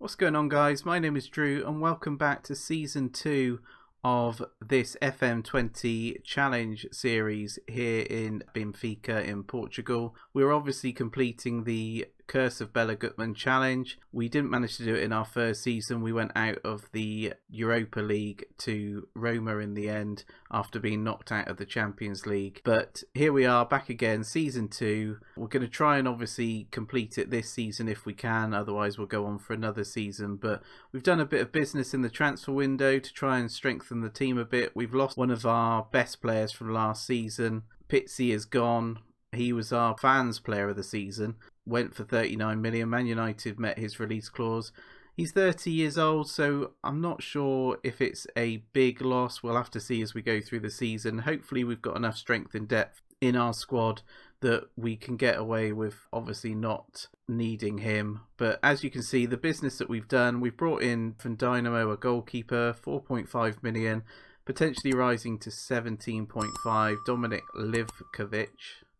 What's going on, guys? My name is Drew and welcome back to Season 2 of this FM20 Challenge series here in Benfica in Portugal. We're obviously completing the Curse of Bela Guttman challenge. We didn't manage to do it in our first season. We went out of the Europa League to Roma in the end after being knocked out of the Champions League. But here we are back again, Season 2. We're going to try and obviously complete it this season if we can, otherwise we'll go on for another season. But we've done a bit of business in the transfer window to try and strengthen the team a bit. We've lost one of our best players from last season. Pizzi is gone. He was our fans player of the season. Went for 39 million. Man United met his release clause. He's 30 years old, so I'm not sure if it's a big loss. We'll have to see as we go through the season. Hopefully we've got enough strength and depth in our squad that we can get away with obviously not needing him. But as you can see, the business that we've done, we've brought in from Dynamo a goalkeeper, 4.5 million, potentially rising to 17.5, Dominik Livkovic.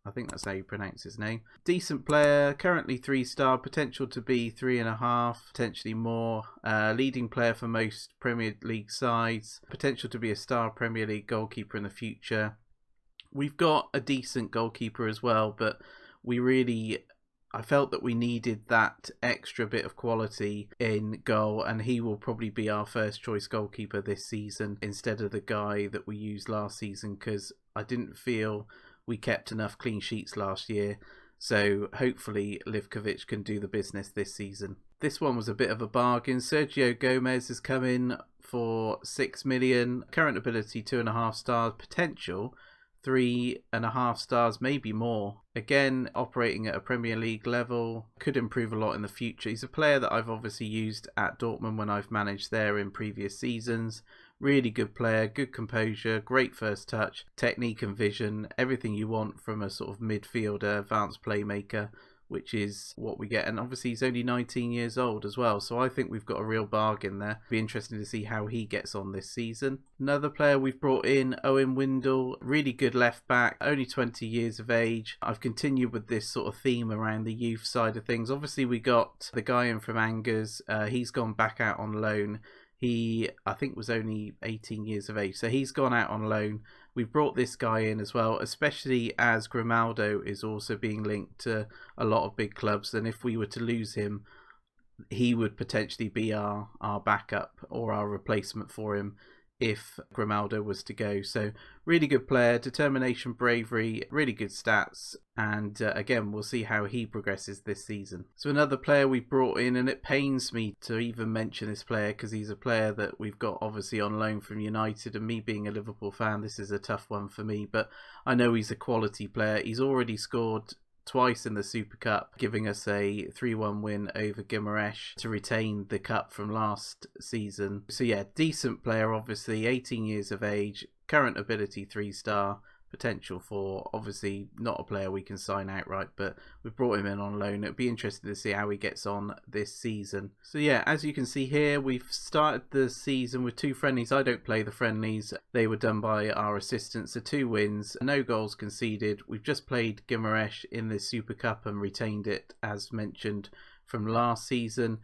I think that's how you pronounce his name. Decent player, currently 3-star, potential to be 3.5, potentially more. Leading player for most Premier League sides, potential to be a star Premier League goalkeeper in the future. We've got a decent goalkeeper as well, but I felt that we needed that extra bit of quality in goal, and he will probably be our first choice goalkeeper this season instead of the guy that we used last season, because I didn't feel we kept enough clean sheets last year. So hopefully Livkovic can do the business this season. This one was a bit of a bargain. Sergio Gomez has come in for 6 million. Current ability 2.5 stars. Potential 3.5 stars, maybe more. Again, operating at a Premier League level, could improve a lot in the future. He's a player that I've obviously used at Dortmund when I've managed there in previous seasons. Really good player, good composure, great first touch, technique and vision, everything you want from a sort of midfielder, advanced playmaker, which is what we get. And obviously he's only 19 years old as well, so I think we've got a real bargain there. Be interesting to see how he gets on this season. Another player we've brought in, Owen Windle, really good left back, only 20 years of age. I've continued with this sort of theme around the youth side of things. Obviously we got the guy in from Angers, he's gone back out on loan. He, I think, was only 18 years of age, so he's gone out on loan. We've brought this guy in as well, especially as Grimaldo is also being linked to a lot of big clubs, and if we were to lose him, he would potentially be our backup or our replacement for him if Grimaldo was to go. So really good player, determination, bravery, really good stats, and again we'll see how he progresses this season. So another player we've brought in, and it pains me to even mention this player because he's a player that we've got obviously on loan from United, and me being a Liverpool fan, this is a tough one for me, but I know he's a quality player. He's already scored twice in the Super Cup, giving us a 3-1 win over Guimarães to retain the cup from last season. So yeah, decent player, obviously, 18 years of age, current ability 3-star, potential for, obviously not a player we can sign outright, but we've brought him in on loan. It'd be interesting to see how he gets on this season. So yeah, as you can see here, we've started the season with 2 friendlies. I don't play the friendlies. They were done by our assistants. So 2 wins, no goals conceded. We've just played Guimarães in the Super Cup and retained it, as mentioned, from last season.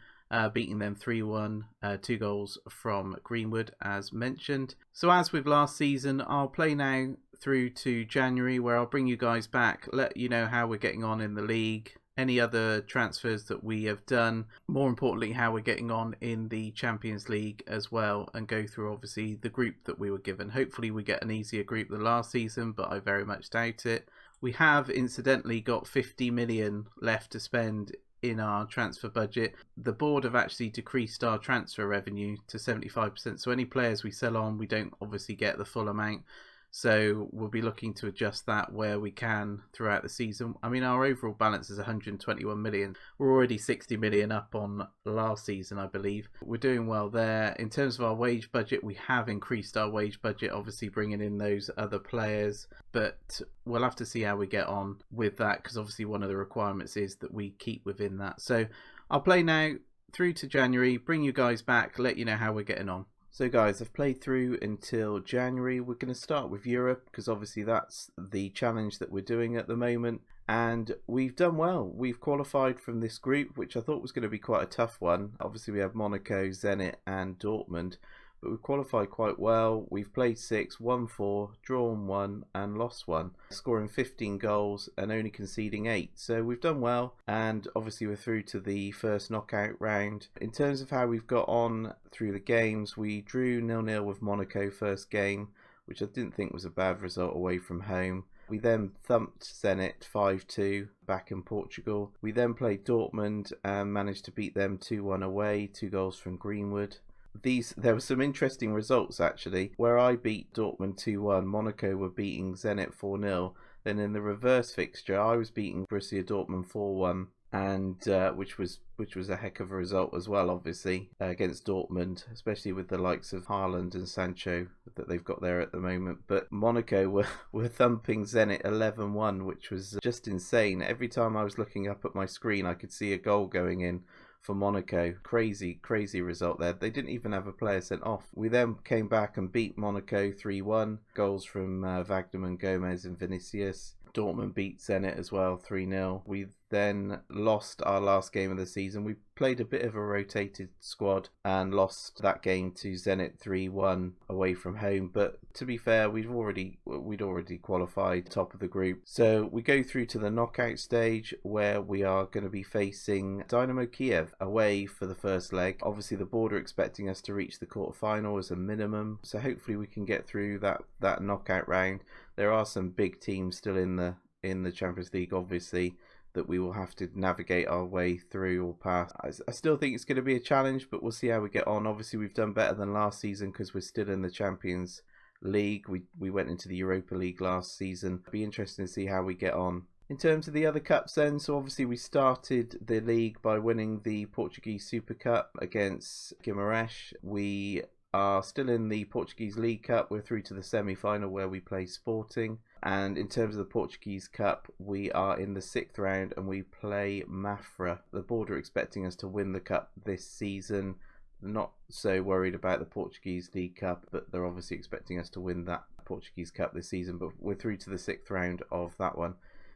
Beating them 3-1, 2 goals from Greenwood, as mentioned. So as with last season, I'll play now through to January, where I'll bring you guys back, let you know how we're getting on in the league, any other transfers that we have done, more importantly how we're getting on in the Champions League as well, and go through obviously the group that we were given. Hopefully we get an easier group than last season, but I very much doubt it. We have incidentally got 50 million left to spend in our transfer budget. The board have actually decreased our transfer revenue to 75%, so any players we sell on, we don't obviously get the full amount. So we'll be looking to adjust that where we can throughout the season. I mean, our overall balance is 121 million. We're already 60 million up on last season, I believe. We're doing well there. In terms of our wage budget, we have increased our wage budget, obviously bringing in those other players. But we'll have to see how we get on with that, because obviously one of the requirements is that we keep within that. So I'll play now through to January, bring you guys back, let you know how we're getting on. So guys, I've played through until January. We're going to start with Europe because obviously that's the challenge that we're doing at the moment. And we've done well. We've qualified from this group, which I thought was going to be quite a tough one. Obviously, we have Monaco, Zenit and Dortmund, but we've qualified quite well. We've played 6, won 4, drawn 1 and lost 1, scoring 15 goals and only conceding 8. So we've done well, and obviously we're through to the first knockout round. In terms of how we've got on through the games, we drew 0-0 with Monaco first game, which I didn't think was a bad result away from home. We then thumped Zenit 5-2 back in Portugal. We then played Dortmund and managed to beat them 2-1 away, 2 goals from Greenwood. There were some interesting results actually. Where I beat Dortmund 2-1, Monaco were beating Zenit 4-0. Then in the reverse fixture, I was beating Borussia Dortmund 4-1. And which was a heck of a result as well, obviously, against Dortmund, especially with the likes of Haaland and Sancho that they've got there at the moment. But Monaco were thumping Zenit 11-1, which was just insane. Every time I was looking up at my screen, I could see a goal going in for Monaco. Crazy result there. They didn't even have a player sent off. We then came back and beat Monaco 3-1. Goals from Guttmann, Gomez and Vinicius. Dortmund beat Zenit as well 3-0. We then lost our last game of the season. We played a bit of a rotated squad and lost that game to Zenit 3-1 away from home. But to be fair, we'd already qualified top of the group. So we go through to the knockout stage where we are going to be facing Dynamo Kiev away for the first leg. Obviously the board are expecting us to reach the quarterfinal as a minimum. So hopefully we can get through that knockout round. There are some big teams still in the Champions League, obviously, that we will have to navigate our way through or past. I still think it's going to be a challenge, but we'll see how we get on. Obviously, we've done better than last season because we're still in the Champions League. We went into the Europa League last season. It'll be interesting to see how we get on. In terms of the other cups then, so obviously we started the league by winning the Portuguese Super Cup against Guimarães. We are still in the Portuguese League Cup. We're through to the semi-final where we play Sporting. And in terms of the Portuguese Cup, we are in the 6th round and we play Mafra. The board are expecting us to win the cup this season. Not so worried about the Portuguese League Cup, but they're obviously expecting us to win that Portuguese Cup this season. But we're through to the 6th round of that one.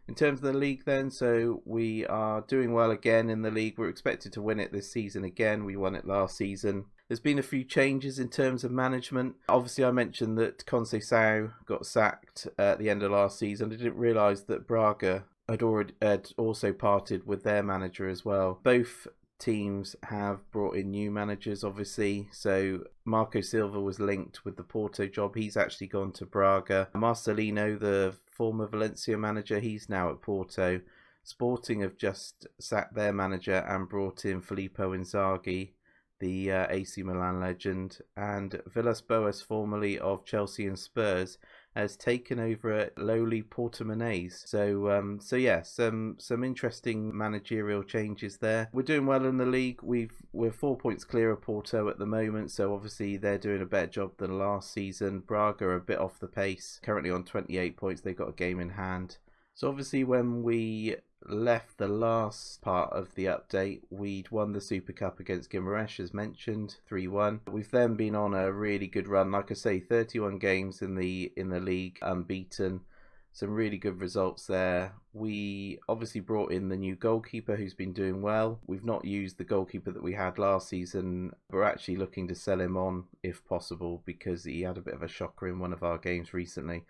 In terms of the league then, so we are doing well again in the league. We're expected to win it this season again. We won it last season. There's been a few changes in terms of management. Obviously, I mentioned that Conceição got sacked at the end of last season. I didn't realise that Braga had also parted with their manager as well. Both teams have brought in new managers, obviously. So Marco Silva was linked with the Porto job. He's actually gone to Braga. Marcelino, the former Valencia manager, he's now at Porto. Sporting have just sacked their manager and brought in Filippo Inzaghi, the AC Milan legend, and Villas-Boas, formerly of Chelsea and Spurs, has taken over at lowly Portimonense. So yeah, some interesting managerial changes there. We're doing well in the league. We're 4 points clear of Porto at the moment, so obviously they're doing a better job than last season. Braga are a bit off the pace, currently on 28 points. They've got a game in hand. So obviously when we left the last part of the update, we'd won the Super Cup against Guimarães, as mentioned, 3-1. We've then been on a really good run, like I say, 31 games in the league, unbeaten. Some really good results there. We obviously brought in the new goalkeeper who's been doing well. We've not used the goalkeeper that we had last season. We're actually looking to sell him on if possible because he had a bit of a shocker in one of our games recently.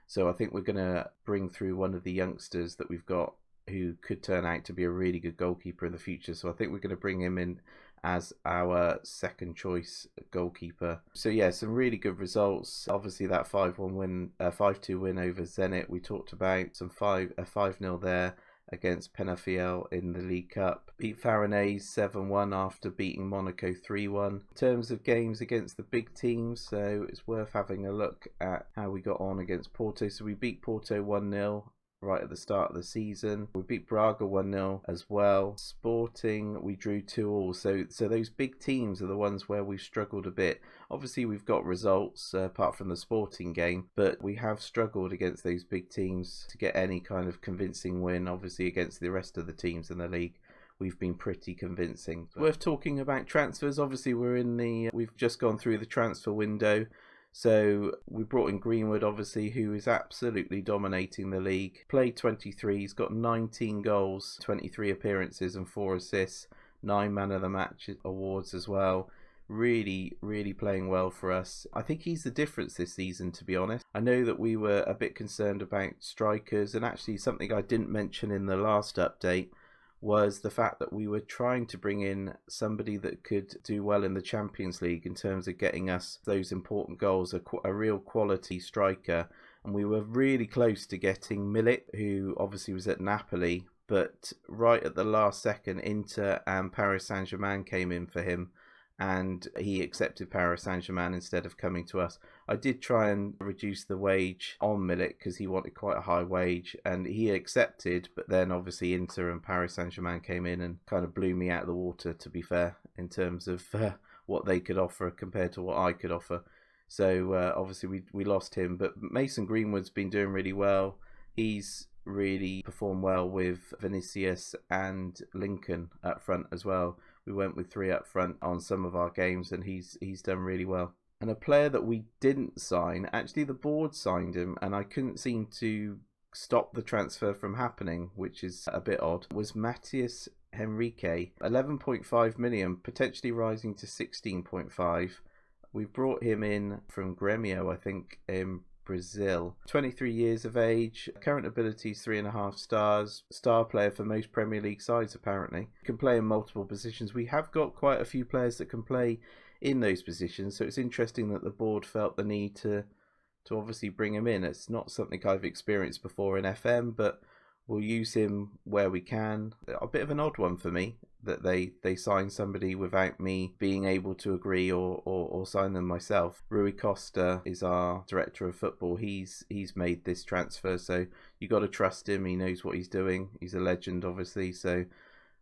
So I think we're going to bring through one of the youngsters that we've got who could turn out to be a really good goalkeeper in the future. So I think we're going to bring him in as our second choice goalkeeper. So yeah, some really good results. Obviously that 5-1 win, 5-2 win over Zenit we talked about. Some 5-0 there against Penafiel in the League Cup. Beat Farenese 7-1 after beating Monaco 3-1. In terms of games against the big teams, so it's worth having a look at how we got on against Porto. So we beat Porto 1-0 right at the start of the season. We beat Braga 1-0 as well. Sporting, we drew 2-2. So those big teams are the ones where we've struggled a bit. Obviously we've got results apart from the Sporting game, but we have struggled against those big teams to get any kind of convincing win. Obviously against the rest of the teams in the league, we've been pretty convincing. Worth talking about transfers. Obviously we've just gone through the transfer window. So we brought in Greenwood, obviously, who is absolutely dominating the league. Played 23, he's got 19 goals, 23 appearances and 4 assists, 9 man of the match awards as well. Really, really playing well for us. I think he's the difference this season, to be honest. I know that we were a bit concerned about strikers, and actually something I didn't mention in the last update was the fact that we were trying to bring in somebody that could do well in the Champions League in terms of getting us those important goals, a real quality striker. And we were really close to getting Milik, who obviously was at Napoli, but right at the last second, Inter and Paris Saint-Germain came in for him, and he accepted Paris Saint-Germain instead of coming to us. I did try and reduce the wage on Milik because he wanted quite a high wage, and he accepted, but then obviously Inter and Paris Saint-Germain came in and kind of blew me out of the water, to be fair, in terms of what they could offer compared to what I could offer. So obviously we lost him, but Mason Greenwood's been doing really well. He's really performed well with Vinicius and Lincoln up front as well. We went with 3 up front on some of our games, and he's done really well. And a player that we didn't sign, actually the board signed him, and I couldn't seem to stop the transfer from happening, which is a bit odd, was Matheus Henrique. 11.5 million, potentially rising to 16.5. We brought him in from Grêmio, I think, in Brazil. 23 years of age, current abilities 3.5 stars, star player for most Premier League sides apparently. Can play in multiple positions. We have got quite a few players that can play in those positions, so it's interesting that the board felt the need to obviously bring him in. It's not something I've experienced before in FM, but we'll use him where we can. A bit of an odd one for me that they sign somebody without me being able to agree or sign them myself. Rui Costa is our director of football. He's made this transfer, so you got to trust him. He knows what he's doing. He's a legend, obviously, so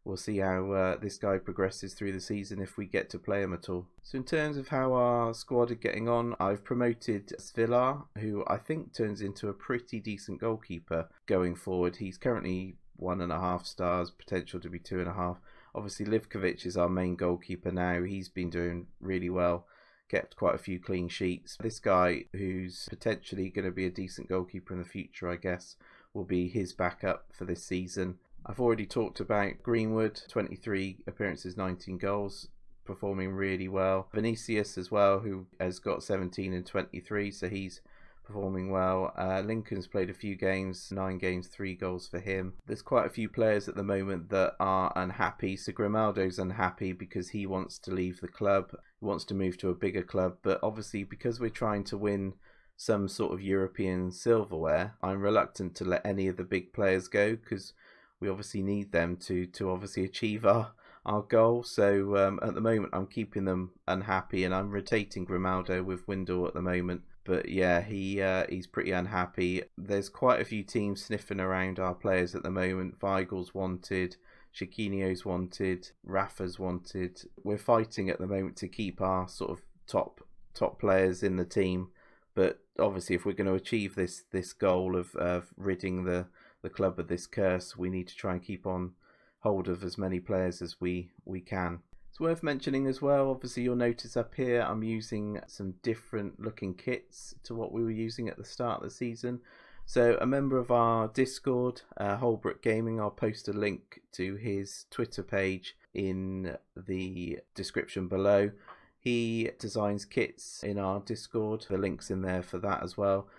we'll see how this guy progresses through the season if we get to play him at all. So in terms of how our squad are getting on, I've promoted Svilar, who I think turns into a pretty decent goalkeeper going forward. He's currently 1.5 stars, potential to be 2.5. Obviously, Livkovic is our main goalkeeper now. He's been doing really well, kept quite a few clean sheets. This guy, who's potentially going to be a decent goalkeeper in the future, I guess, will be his backup for this season. I've already talked about Greenwood, 23 appearances, 19 goals, performing really well. Vinicius as well, who has got 17 and 23, so he's performing well. Lincoln's played a few games, 9 games, 3 goals for him. There's quite a few players at the moment that are unhappy. So Grimaldo's unhappy because he wants to leave the club, he wants to move to a bigger club, but obviously because we're trying to win some sort of European silverware, I'm reluctant to let any of the big players go because we obviously need them to obviously achieve our goal. So at the moment I'm keeping them unhappy, and I'm rotating Grimaldo with Windle at the moment. But yeah, he's pretty unhappy. There's quite a few teams sniffing around our players at the moment. Weigl's wanted, Chiquinho's wanted, Rafa's wanted. We're fighting at the moment to keep our sort of top players in the team. But obviously if we're going to achieve this goal of ridding the club of this curse, we need to try and keep on hold of as many players as we can. It's worth mentioning as well, obviously you'll notice up here I'm using some different looking kits to what we were using at the start of the season. So a member of our Discord, Holbrook Gaming, I'll post a link to his Twitter page in the description below. He designs kits in our Discord, the link's in there for that as well.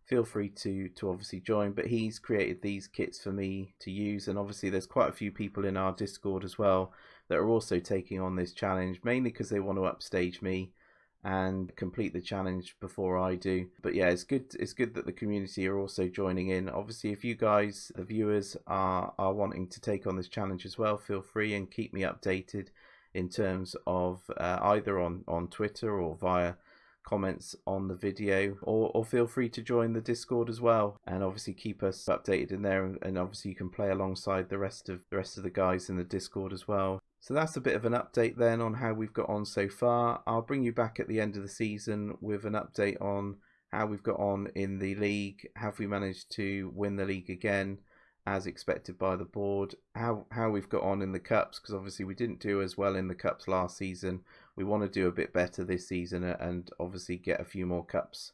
Feel free to obviously join, but he's created these kits for me to use, and obviously there's quite a few people in our Discord as well that are also taking on this challenge, mainly because they want to upstage me and complete the challenge before I do. But yeah, it's good that the community are also joining in. Obviously if you guys, the viewers, are wanting to take on this challenge as well, feel free and keep me updated in terms of either on Twitter or via comments on the video, or feel free to join the Discord as well, and obviously keep us updated in there, and obviously you can play alongside the rest of the guys in the Discord as well. So that's a bit of an update then on how we've got on so far. I'll bring you back at the end of the season with an update on how we've got on in the league. Have we managed to win the league again as expected by the board? How we've got on in the cups, because obviously we didn't do as well in the cups last season. We want to do a bit better this season and obviously get a few more cups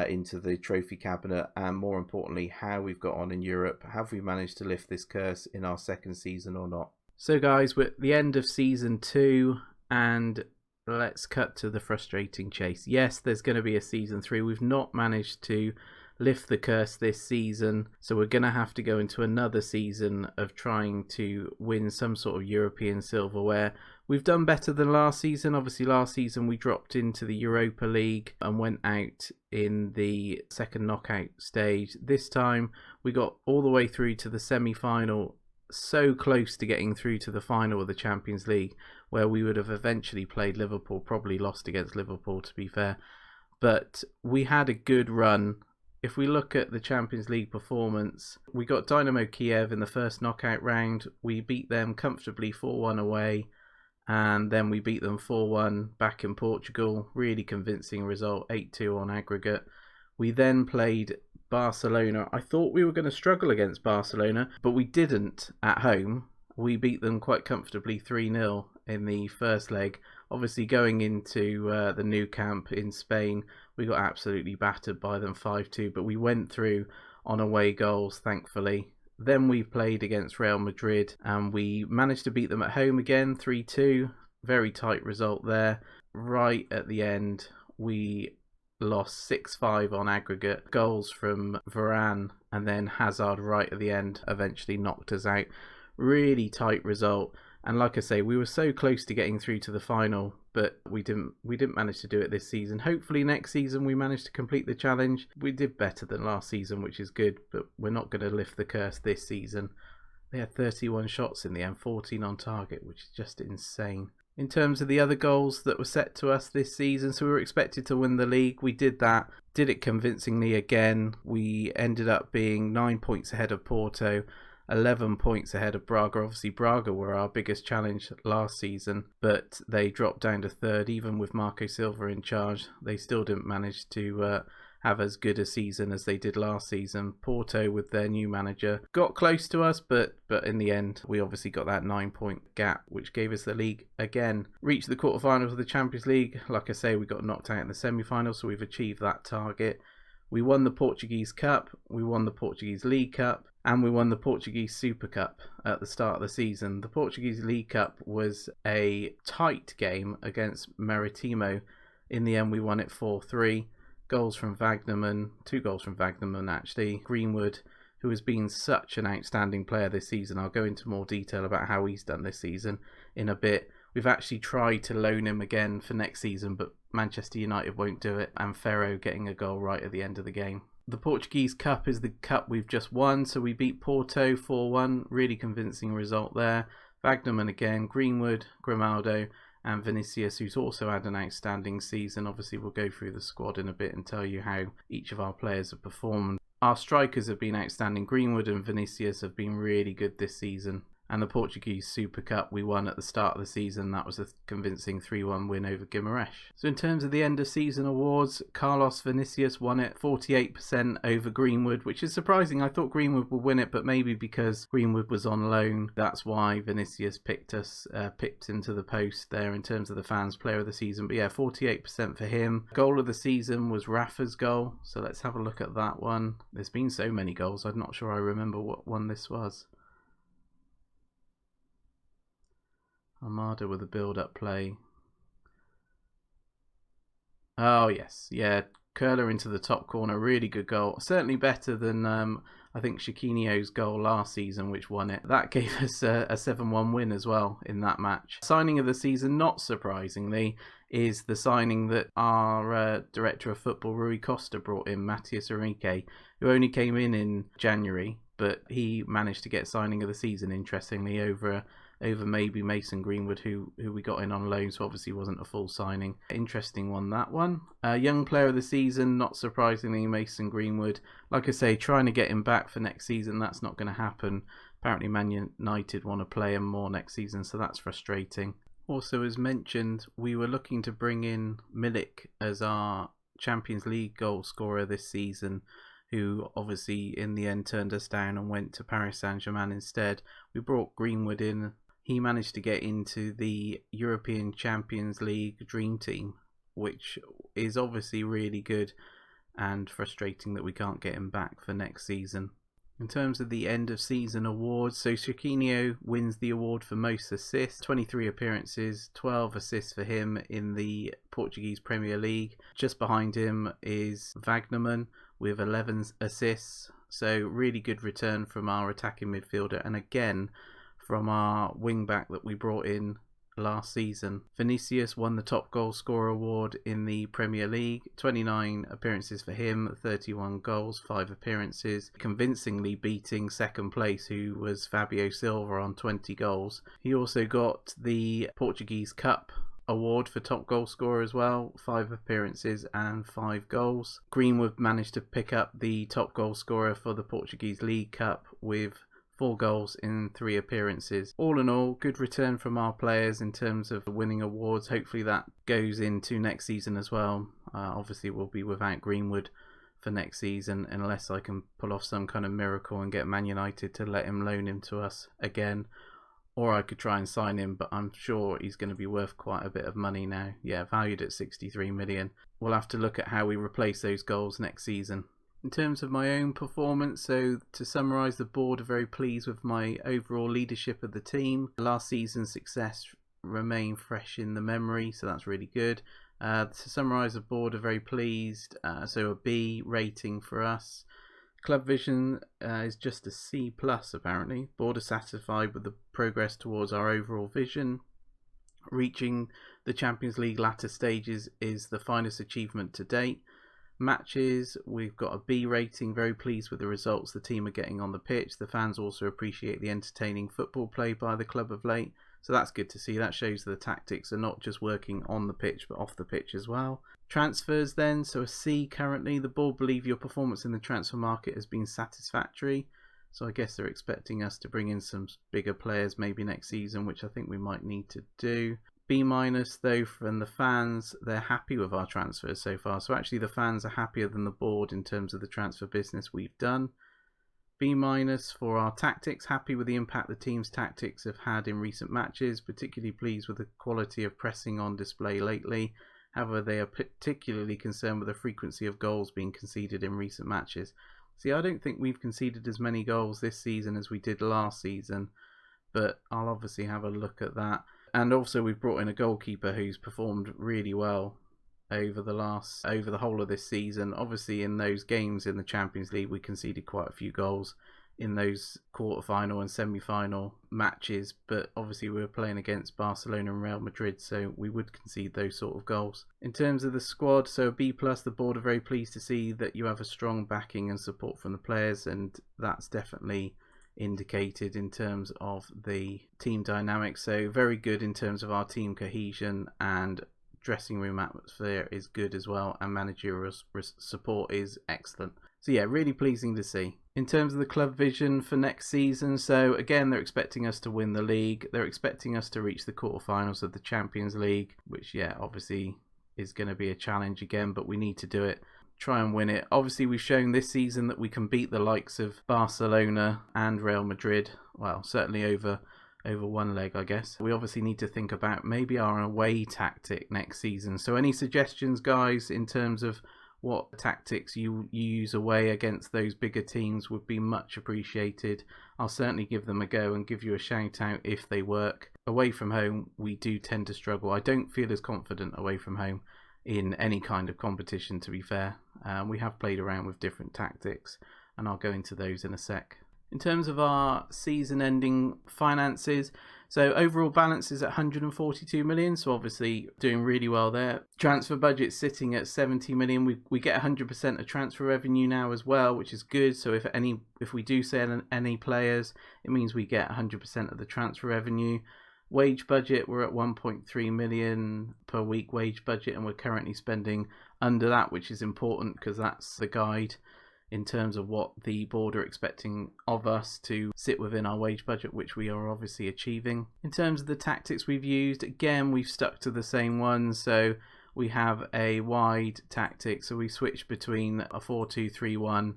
into the trophy cabinet, and more importantly, how we've got on in Europe. Have we managed to lift this curse in our second season or not? So guys, we're at the end of season 2, and let's cut to the frustrating chase. Yes, there's going to be a season 3. We've not managed to lift the curse this season, so we're going to have to go into another season of trying to win some sort of European silverware. We've done better than last season. Obviously last season we dropped into the Europa League and went out in the second knockout stage. This time we got all the way through to the semi-final, so close to getting through to the final of the Champions League, where we would have eventually played Liverpool, probably lost against Liverpool to be fair. But we had a good run. If we look at the Champions League performance, we got Dynamo Kiev in the first knockout round. We beat them comfortably 4-1 away, and then we beat them 4-1 back in Portugal. Really convincing result, 8-2 on aggregate. We then played Barcelona. I thought we were going to struggle against Barcelona, but we didn't at home. We beat them quite comfortably 3-0 in the first leg. Obviously going into the new camp in Spain, we got absolutely battered by them 5-2, but we went through on away goals, thankfully. Then we played against Real Madrid and we managed to beat them at home again, 3-2. Very tight result there. Right at the end, we lost 6-5 on aggregate. Goals from Varane and then Hazard right at the end eventually knocked us out. Really tight result. And like I say, we were so close to getting through to the final, but we didn't manage to do it this season. Hopefully next season we manage to complete the challenge. We did better than last season, which is good, but we're not going to lift the curse this season. They had 31 shots in the end, 14 on target, which is just insane. In terms of the other goals that were set to us this season, so we were expected to win the league. We did that, did it convincingly again. We ended up being 9 points ahead of Porto, 11 points ahead of Braga. Obviously Braga were our biggest challenge last season, but they dropped down to third. Even with Marco Silva in charge, they still didn't manage to have as good a season as they did last season. Porto, with their new manager, got close to us, but in the end we obviously got that 9-point gap, which gave us the league again. Reached the quarterfinals of the Champions League. Like I say, we got knocked out in the semi-final, so we've achieved that target. We won the Portuguese Cup, we won the Portuguese League Cup, and we won the Portuguese Super Cup at the start of the season. The Portuguese League Cup was a tight game against Maritimo. In the end, we won it 4-3. Goals from Guttmann, 2 goals from Guttmann actually. Greenwood, who has been such an outstanding player this season. I'll go into more detail about how he's done this season in a bit. We've actually tried to loan him again for next season, but Manchester United won't do it, and Ferro getting a goal right at the end of the game. The Portuguese Cup is the cup we've just won, so we beat Porto 4-1, really convincing result there. Guttmann again, Greenwood, Grimaldo and Vinicius, who's also had an outstanding season. Obviously we'll go through the squad in a bit and tell you how each of our players have performed. Our strikers have been outstanding. Greenwood and Vinicius have been really good this season. And the Portuguese Super Cup we won at the start of the season. That was a convincing 3-1 win over Guimarães. So in terms of the end of season awards, Carlos Vinicius won it, 48% over Greenwood, which is surprising. I thought Greenwood would win it, but maybe because Greenwood was on loan, that's why Vinicius picked into the post there in terms of the fans' player of the season. But yeah, 48% for him. Goal of the season was Rafa's goal. So let's have a look at that one. There's been so many goals, I'm not sure I remember what one this was. Armada with a build-up play. Oh, yes. Yeah, curler into the top corner. Really good goal. Certainly better than, I think, Chiquinho's goal last season, which won it. That gave us a 7-1 win as well in that match. Signing of the season, not surprisingly, is the signing that our director of football, Rui Costa, brought in, Matheus Henrique, who only came in January, but he managed to get signing of the season, interestingly, over maybe Mason Greenwood, who we got in on loan, so obviously wasn't a full signing. Interesting one, that one. Young player of the season, not surprisingly, Mason Greenwood. Like I say, trying to get him back for next season, that's not going to happen. Apparently Man United want to play him more next season, so that's frustrating. Also, as mentioned, we were looking to bring in Milik as our Champions League goal scorer this season, who obviously in the end turned us down and went to Paris Saint-Germain instead. We brought Greenwood in he managed to get into the European Champions League Dream Team, which is obviously really good and frustrating that we can't get him back for next season. In terms of the end of season awards, so Chiquinho wins the award for most assists, 23 appearances, 12 assists for him in the Portuguese Premier League. Just behind him is Guttmann with 11 assists, so really good return from our attacking midfielder, and again from our wing back that we brought in last season. Vinicius won the top goal scorer award in the Premier League, 29 appearances for him, 31 goals, 5 appearances, convincingly beating second place, who was Fabio Silva, on 20 goals. He also got the Portuguese Cup award for top goal scorer as well, 5 appearances and 5 goals. Greenwood managed to pick up the top goal scorer for the Portuguese League Cup with 4 goals in 3 appearances. All in all, good return from our players in terms of winning awards. Hopefully that goes into next season as well. Obviously we'll be without Greenwood for next season unless I can pull off some kind of miracle and get Man United to let him loan him to us again. Or I could try and sign him, but I'm sure he's going to be worth quite a bit of money now. Yeah, valued at 63 million. We'll have to look at how we replace those goals next season. In terms of my own performance, so to summarise, the board are very pleased with my overall leadership of the team. Last season's success remain fresh in the memory, so that's really good. To summarise, the board are very pleased, so a B rating for us. Club vision is just a C plus apparently. Board are satisfied with the progress towards our overall vision. Reaching the Champions League latter stages is the finest achievement to date. Matches, we've got a B rating, very pleased with the results the team are getting on the pitch. The fans also appreciate the entertaining football played by the club of late, so that's good to see. That shows the tactics are not just working on the pitch but off the pitch as well. Transfers then, so a C currently. The board believe your performance in the transfer market has been satisfactory, so I guess they're expecting us to bring in some bigger players maybe next season, which I think we might need to do. B minus though from the fans, they're happy with our transfers so far. So actually the fans are happier than the board in terms of the transfer business we've done. B minus for our tactics, happy with the impact the team's tactics have had in recent matches, particularly pleased with the quality of pressing on display lately. However, they are particularly concerned with the frequency of goals being conceded in recent matches. See, I don't think we've conceded as many goals this season as we did last season, but I'll obviously have a look at that. And also we've brought in a goalkeeper who's performed really well over the whole of this season. Obviously in those games in the Champions League we conceded quite a few goals in those quarter-final and semi-final matches, but obviously we were playing against Barcelona and Real Madrid, so we would concede those sort of goals. In terms of the squad, so a B+, the board are very pleased to see that you have a strong backing and support from the players, and that's definitely indicated in terms of the team dynamics. So very good in terms of our team cohesion, and dressing room atmosphere is good as well, and managerial support is excellent. So yeah, really pleasing to see. In terms of the club vision for next season, so again they're expecting us to win the league. They're expecting us to reach the quarterfinals of the Champions League, which yeah, obviously is going to be a challenge again, but we need to do it. Try and win it. Obviously we've shown this season that we can beat the likes of Barcelona and Real Madrid. Well, certainly over one leg, I guess. We obviously need to think about maybe our away tactic next season. So any suggestions, guys, in terms of what tactics you use away against those bigger teams would be much appreciated. I'll certainly give them a go and give you a shout out if they work. Away from home, we do tend to struggle. I don't feel as confident away from home in any kind of competition, to be fair. We have played around with different tactics, and I'll go into those in a sec. In terms of our season ending finances, so overall balance is at 142 million, so obviously doing really well there. Transfer budget sitting at 70 million. We get 100% of transfer revenue now as well, which is good. So if we do sell any players, it means we get 100% of the transfer revenue. Wage budget, we're at 1.3 million per week wage budget, and we're currently spending under that, which is important because that's the guide in terms of what the board are expecting of us to sit within our wage budget, which we are obviously achieving. In terms of the tactics we've used, again, we've stuck to the same ones. So we have a wide tactic, so we switch between a 4-2-3-1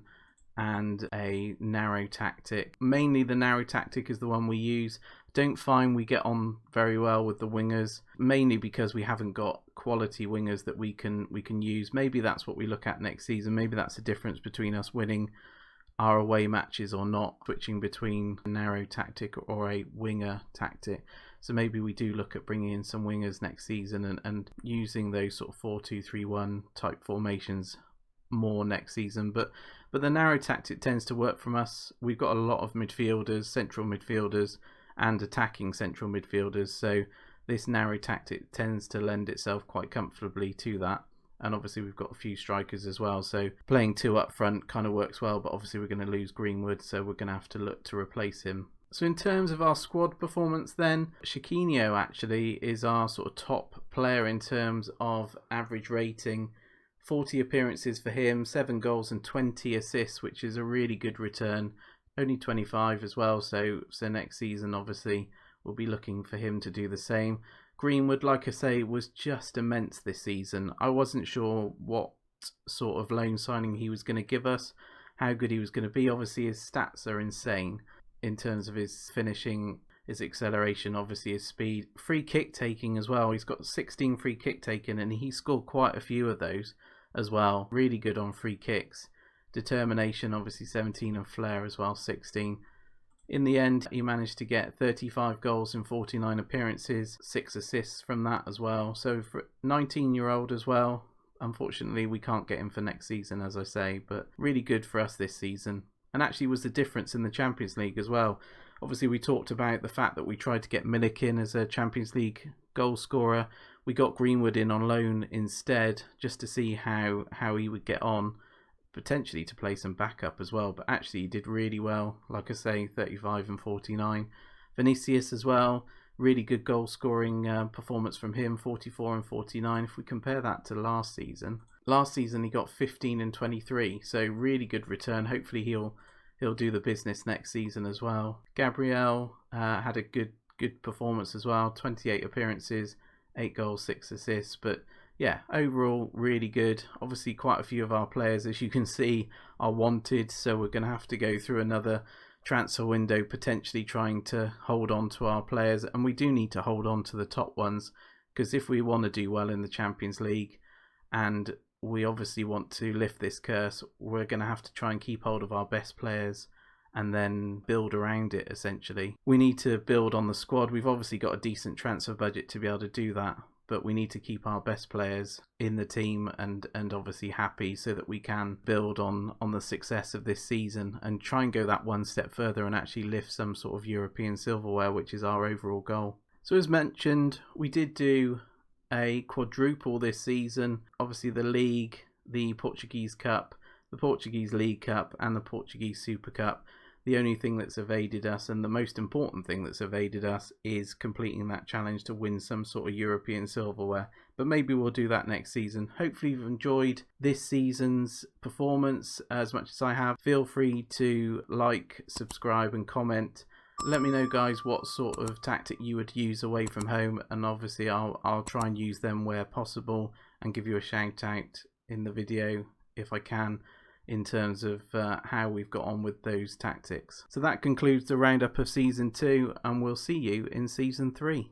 and a narrow tactic. Mainly the narrow tactic is the one we use. Don't find we get on very well with the wingers, mainly because we haven't got quality wingers that we can use. Maybe that's what we look at next season. Maybe that's the difference between us winning our away matches or not, switching between a narrow tactic or a winger tactic. So maybe we do look at bringing in some wingers next season and using those sort of 4-2-3-1 type formations more next season. But the narrow tactic tends to work from us. We've got a lot of midfielders, central midfielders and attacking central midfielders, so this narrow tactic tends to lend itself quite comfortably to that. And obviously we've got a few strikers as well, so playing two up front kind of works well, but obviously we're going to lose Greenwood, so we're going to have to look to replace him. So in terms of our squad performance then, Chiquinho actually is our sort of top player in terms of average rating. 40 appearances for him, 7 goals and 20 assists, which is a really good return. Only 25 as well, so next season obviously we'll be looking for him to do the same. Greenwood, like I say, was just immense this season. I wasn't sure what sort of loan signing he was going to give us, how good he was going to be. Obviously his stats are insane in terms of his finishing, his acceleration, obviously his speed. Free kick taking as well. He's got 16 free kick taken and he scored quite a few of those as well. Really good on free kicks. Determination, obviously 17, and flair as well, 16. In the end, he managed to get 35 goals in 49 appearances, 6 assists from that as well. So for a 19-year-old as well, unfortunately we can't get him for next season, as I say, but really good for us this season. And actually was the difference in the Champions League as well. Obviously we talked about the fact that we tried to get Milik in as a Champions League goal scorer. We got Greenwood in on loan instead, just to see how he would get on, potentially to play some backup as well, but actually he did really well. Like I say, 35 and 49. Vinicius as well, really good goal scoring performance from him, 44 and 49. If we compare that to last season he got 15 and 23, so really good return. Hopefully he'll do the business next season as well. Gabriel had a good performance as well, 28 appearances, 8 goals, 6 assists, but yeah, overall really good. Obviously quite a few of our players, as you can see, are wanted, so we're going to have to go through another transfer window potentially trying to hold on to our players, and we do need to hold on to the top ones, because if we want to do well in the Champions League and we obviously want to lift this curse, we're going to have to try and keep hold of our best players and then build around it essentially. We need to build on the squad. We've obviously got a decent transfer budget to be able to do that, but we need to keep our best players in the team and obviously happy, so that we can build on the success of this season and try and go that one step further and actually lift some sort of European silverware, which is our overall goal. So as mentioned, we did do a quadruple this season. Obviously the league, the Portuguese Cup, the Portuguese League Cup and the Portuguese Super Cup. The only thing that's evaded us, and the most important thing that's evaded us, is completing that challenge to win some sort of European silverware. But maybe we'll do that next season. Hopefully you've enjoyed this season's performance as much as I have. Feel free to like, subscribe and comment. Let me know, guys, what sort of tactic you would use away from home, and obviously I'll try and use them where possible and give you a shout out in the video if I can, in terms of how we've got on with those tactics. So that concludes the roundup of Season 2, and we'll see you in Season 3.